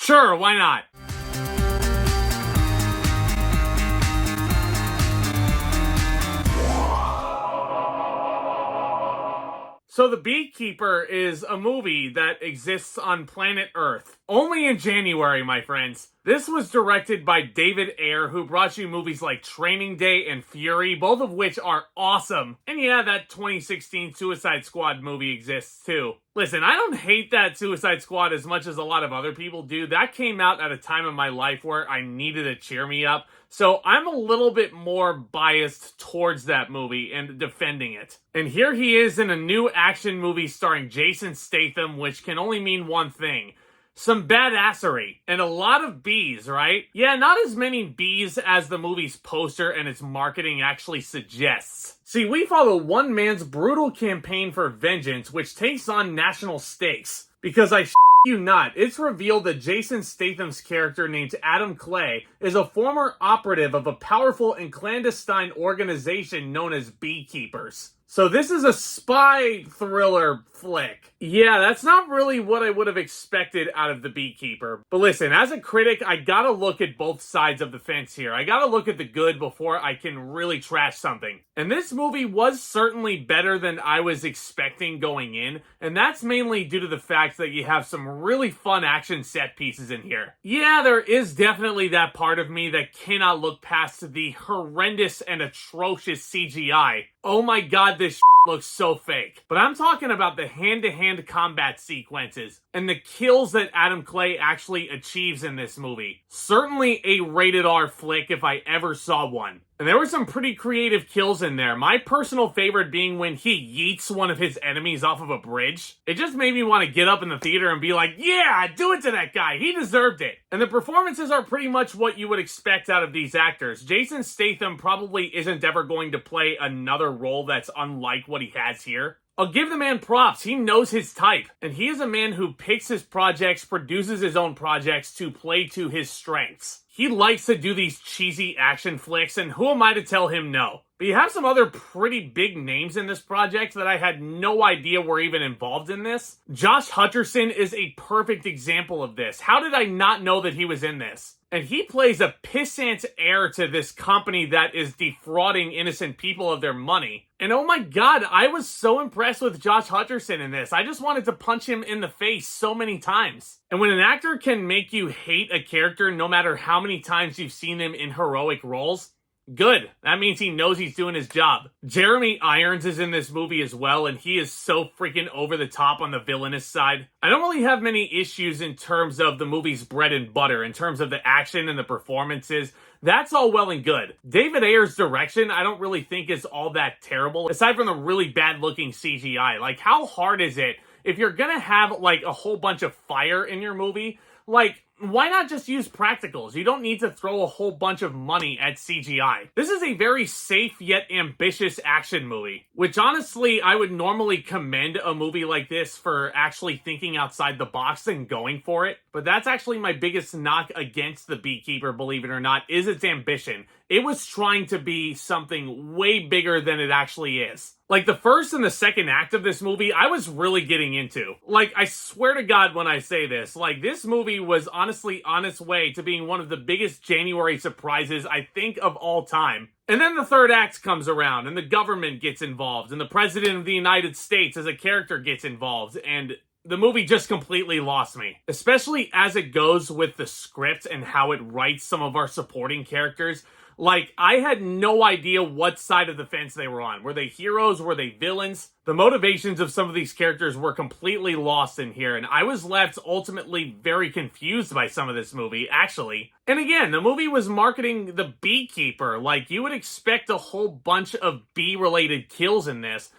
Sure, why not? So The Beekeeper is a movie that exists on planet Earth. Only in January, my friends. This was directed by David Ayer, who brought you movies like Training Day and Fury, both of which are awesome. And yeah, that 2016 Suicide Squad movie exists too. Listen, I don't hate that Suicide Squad as much as a lot of other people do. That came out at a time in my life where I needed to cheer me up. So I'm a little bit more biased towards that movie and defending it. And here he is in a new action movie starring Jason Statham, which can only mean one thing. Some badassery, and a lot of bees, right? Yeah, not as many bees as the movie's poster and its marketing actually suggests. See, we follow one man's brutal campaign for vengeance, which takes on national stakes. Because I you not, it's revealed that Jason Statham's character named Adam Clay is a former operative of a powerful and clandestine organization known as Beekeepers. So this is a spy thriller flick. Yeah, that's not really what I would have expected out of The Beekeeper. But listen, as a critic, I gotta look at both sides of the fence here. I gotta look at the good before I can really trash something. And this movie was certainly better than I was expecting going in, and that's mainly due to the fact that you have some really fun action set pieces in here. Yeah, there is definitely that part of me that cannot look past the horrendous and atrocious CGI. Oh my god, this looks so fake. But I'm talking about the hand-to-hand combat sequences and the kills that Adam Clay actually achieves in this movie. Certainly a rated R flick if I ever saw one. And there were some pretty creative kills in there. My personal favorite being when he yeets one of his enemies off of a bridge. It just made me want to get up in the theater and be like, yeah, do it to that guy. He deserved it. And the performances are pretty much what you would expect out of these actors. Jason Statham probably isn't ever going to play another role that's unlike what he has here. I'll give the man props. He knows his type. And he is a man who picks his projects, produces his own projects to play to his strengths. He likes to do these cheesy action flicks, and who am I to tell him no? But you have some other pretty big names in this project that I had no idea were even involved in this. Josh Hutcherson is a perfect example of this. How did I not know that he was in this? And he plays a pissant heir to this company that is defrauding innocent people of their money. And oh my god, I was so impressed with Josh Hutcherson in this. I just wanted to punch him in the face so many times. And when an actor can make you hate a character no matter how many times you've seen them in heroic roles, good. That means he knows he's doing his job. Jeremy Irons is in this movie as well, and he is so freaking over the top on the villainous side. I don't really have many issues in terms of the movie's bread and butter, in terms of the action and the performances. That's all well and good. David Ayer's direction, I don't really think is all that terrible, aside from the really bad-looking CGI. Like, how hard is it if you're gonna have, like, a whole bunch of fire in your movie? Like, why not just use practicals? You don't need to throw a whole bunch of money at CGI. This is a very safe yet ambitious action movie, which honestly I would normally commend a movie like this for actually thinking outside the box and going for it. But that's actually my biggest knock against The Beekeeper, believe it or not, is its ambition. It was trying to be something way bigger than it actually is. Like, the first and the second act of this movie, I was really getting into. Like, I swear to God when I say this, like, this movie was honestly on its way to being one of the biggest January surprises, I think, of all time. And then the third act comes around, and the government gets involved, and the President of the United States as a character gets involved, and the movie just completely lost me. Especially as it goes with the script and how it writes some of our supporting characters. Like, I had no idea what side of the fence they were on. Were they heroes? Were they villains? The motivations of some of these characters were completely lost in here, and I was left ultimately very confused by some of this movie, actually. And again, the movie was marketing The Beekeeper. Like, you would expect a whole bunch of bee-related kills in this,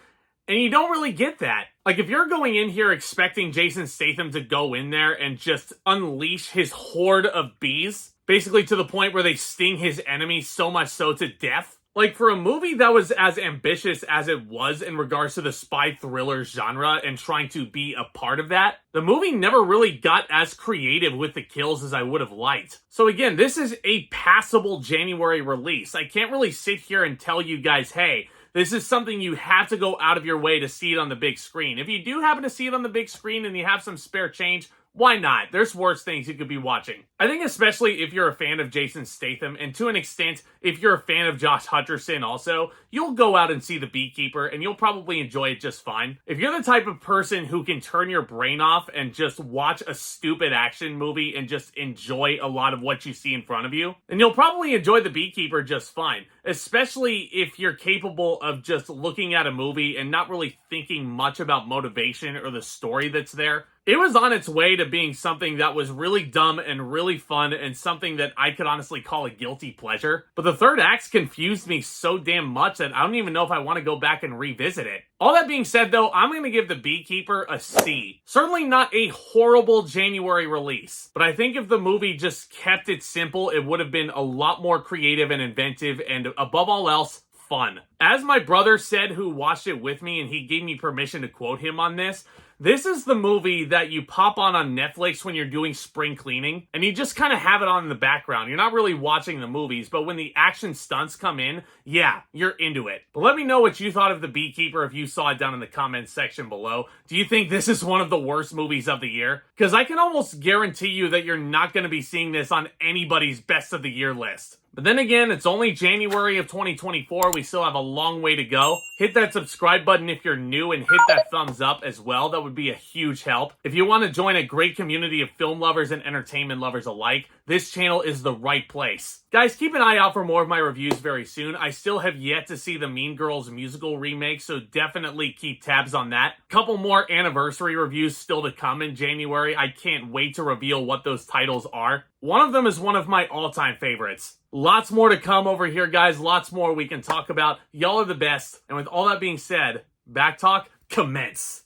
and you don't really get that. Like, if you're going in here expecting Jason Statham to go in there and just unleash his horde of bees, basically to the point where they sting his enemies so much so to death. Like, for a movie that was as ambitious as it was in regards to the spy thriller genre and trying to be a part of that, the movie never really got as creative with the kills as I would have liked. So again, this is a passable January release. I can't really sit here and tell you guys, hey, this is something you have to go out of your way to see it on the big screen. If you do happen to see it on the big screen and you have some spare change, why not? There's worse things you could be watching. I think especially if you're a fan of Jason Statham, and to an extent, if you're a fan of Josh Hutcherson also, you'll go out and see The Beekeeper, and you'll probably enjoy it just fine. If you're the type of person who can turn your brain off and just watch a stupid action movie and just enjoy a lot of what you see in front of you, then you'll probably enjoy The Beekeeper just fine. Especially if you're capable of just looking at a movie and not really thinking much about motivation or the story that's there. It was on its way to being something that was really dumb and really fun and something that I could honestly call a guilty pleasure. But the third act confused me so damn much that I don't even know if I want to go back and revisit it. All that being said though, I'm going to give The Beekeeper a C. Certainly not a horrible January release, but I think if the movie just kept it simple, it would have been a lot more creative and inventive and above all else, fun. As my brother said who watched it with me and he gave me permission to quote him on this is the movie that you pop on Netflix when you're doing spring cleaning, and you just kind of have it on in the background. You're not really watching the movies, but when the action stunts come in, yeah, you're into it. But let me know what you thought of The Beekeeper if you saw it down in the comments section below. Do you think this is one of the worst movies of the year? Because I can almost guarantee you that you're not going to be seeing this on anybody's best of the year list. But then again, it's only January of 2024. We still have a long way to go. Hit that subscribe button if you're new and hit that thumbs up as well. That would be a huge help. If you want to join a great community of film lovers and entertainment lovers alike, this channel is the right place. Guys, keep an eye out for more of my reviews very soon. I still have yet to see the Mean Girls musical remake, so definitely keep tabs on that. Couple more anniversary reviews still to come in January. I can't wait to reveal what those titles are. One of them is one of my all-time favorites. Lots more to come over here, guys. Lots more we can talk about. Y'all are the best. And with all that being said, Back Talk, commence.